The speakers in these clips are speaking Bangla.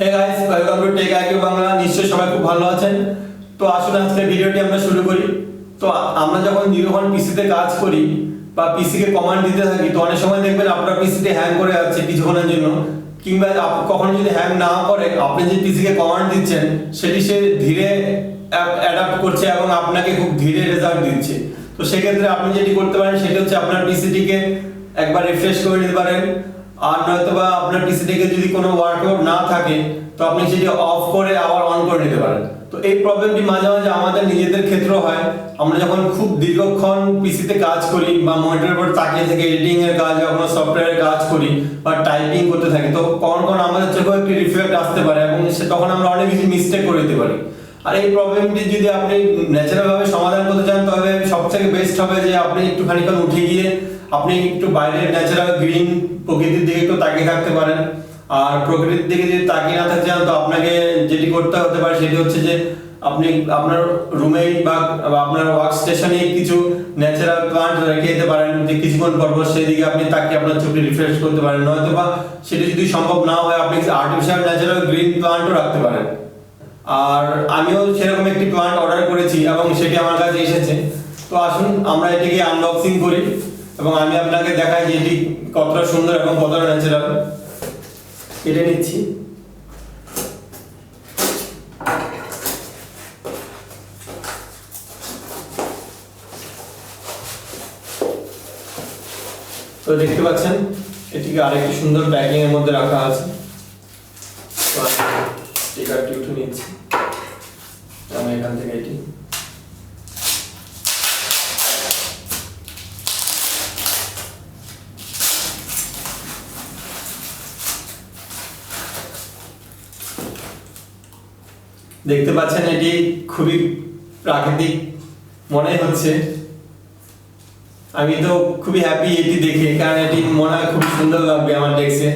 Hey guys, welcome to tech IQ Bangla. নিশ্চয়ই সবাই খুব ভালো আছেন। তো আসুন আজকে ভিডিওটি আমরা শুরু করি। তো আমরা যখন দীর্ঘক্ষণ পিসিতে কাজ করি বা পিসিকে কমান্ড দিতে থাকি, তো অনেক সময় দেখবেন আপনার পিসিতে হ্যাং করে যাচ্ছে কিছুক্ষণের জন্য, কিংবা কখনো যদি হ্যাং না করে আপনি যে পিসিকে কমান্ড দিচ্ছেন সেটি সে ধীরে অ্যাডাপ্ট করছে এবং আপনাকে খুব ধীরে রেজাল্ট দিচ্ছে। তো সেক্ষেত্রে আপনি যেটি করতে পারেন সেটি হচ্ছে আপনার পিসিটিকে একবার রিফ্রেশ করে নিতে পারেন। আর নয়তো বা আপনার পিসিটিকে যদি কোনো ওয়ার্কআউট না থাকে তো আপনি সেটি অফ করে আবার অন করে নিতে পারেন। তো এই প্রবলেমটি মাঝে মাঝে আমাদের নিজেদের ক্ষেত্রেও হয়। আমরা যখন খুব দীর্ঘক্ষণ পিসিতে কাজ করি বা মনিটরের উপর তাকিয়ে থেকে এডিটিং এর কাজ বা কোনো সফটওয়্যারের কাজ করি বা টাইপিং করতে থাকি, তো কখন কখন আমাদের চোখেও একটি রিফ্লেক্ট আসতে পারে এবং তখন আমরা অনেক কিছু মিস্টেক করে দিতে পারি। আর এই প্রবলেমটি যদি আপনি ন্যাচারাল ভাবে সমাধান করতে চান তবে সবথেকে বেস্ট হবে যে আপনি একটু খানিকক্ষণ উঠে গিয়ে আপনি একটু বাইরের ন্যাচারাল গ্রিন প্রকৃতির দিকে একটু তাকিয়ে থাকতে পারেন। আর প্রকৃতির দিকে যদি তাকিয়ে না থাকতে চান তো আপনাকে যেটি করতে হতে পারে সেটি হচ্ছে যে আপনি আপনার রুমেই বা আপনার ওয়ার্ক স্টেশনে কিছু ন্যাচারাল প্লান্ট রেখে দিতে পারেন, যে কিছুক্ষণ পর পর সেদিকে আপনি তাকিয়ে আপনার চোখে রিফ্রেশ করতে পারেন। নয়তো বা সেটি যদি সম্ভব না হয় আপনি আর্টিফিশিয়াল ন্যাচারাল গ্রিন প্লান্টও রাখতে পারেন। আর আমিও সেরকম একটি প্লান্ট অর্ডার করেছি এবং সেটি আমার কাছে এসেছে। তো আসুন আমরা এটিকে আনবক্সিং করি এবং আমি আপনাকে দেখাই যে এটি কতটা সুন্দর এবং কতটা ন্যাচারাল। কেটে নিচ্ছি। তো দেখতে পাচ্ছেন এটিকে আরেকটি সুন্দর প্যাকিং এর মধ্যে রাখা আছে। তো স্টিকারটি উঠে নিচ্ছি আমি এখান থেকে। এটি দেখতে পাচ্ছেন এটি খুবই প্রাকৃতিক মনে হচ্ছে। আমি তো খুবই হ্যাপি এটি দেখে, কারণ এটি মনে হয় খুব সুন্দর লাগবে আমার ডেস্কে।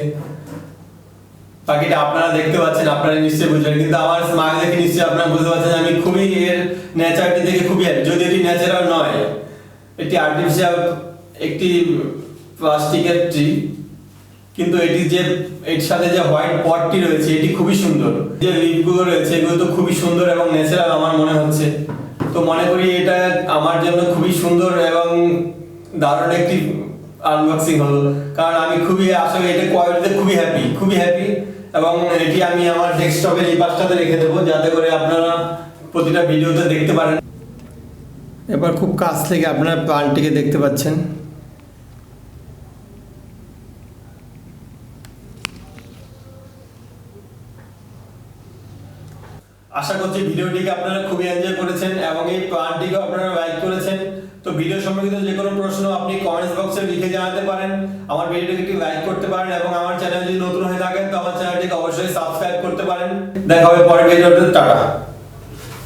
বাকিটা আপনারা দেখতে পাচ্ছেন, আপনারা নিশ্চয়ই বুঝবেন, কিন্তু আমার স্মাইল দেখে নিশ্চয়ই আপনারা বুঝতে পারছেন আমি খুবই এর নেচারটি দেখে খুবই হ্যাপি। যদি এটি ন্যাচারাল নয়, এটি আর্টিফিশিয়াল একটি প্লাস্টিকের ট্রি, কিন্তু এটি যে এর সাথে যে হোয়াইট পটটি রয়েছে এটি খুবই সুন্দর। যে লিপগুলো রয়েছে এগুলো তো খুবই সুন্দর এবং ন্যাচারাল আমার মনে হচ্ছে। তো মনে করি এটা আমার জন্য খুবই সুন্দর এবং দারুণ একটি আনবক্সিং হলো, কারণ আমি খুবই আসলে এটা কোয়ালিটিতে খুবই হ্যাপি এবং এটি আমি আমার ডেস্কটপের এই পাশটাতে রেখে দেবো যাতে করে আপনারা প্রতিটা ভিডিওতে দেখতে পারেন। এবার খুব কাছ থেকে আপনারা প্লান্টটিকে দেখতে পাচ্ছেন। আশা করছি ভিডিওটিকে আপনারা খুবই এনজয় করেছেন এবং এই প্ল্যানটিকে আপনারা লাইক করেছেন। তো ভিডিও সম্পর্কিত যে কোনো প্রশ্ন আপনি কমেন্টস বক্সে লিখে জানাতে পারেন। আমার ভিডিওটিকে একটু লাইক করতে পারেন এবং আমার চ্যানেল যদি নতুন হয়ে থাকেন তো আমার চ্যানেলটিকে অবশ্যই সাবস্ক্রাইব করতে পারেন। দেখা হবে পরের ভিডিওতে। টাটা।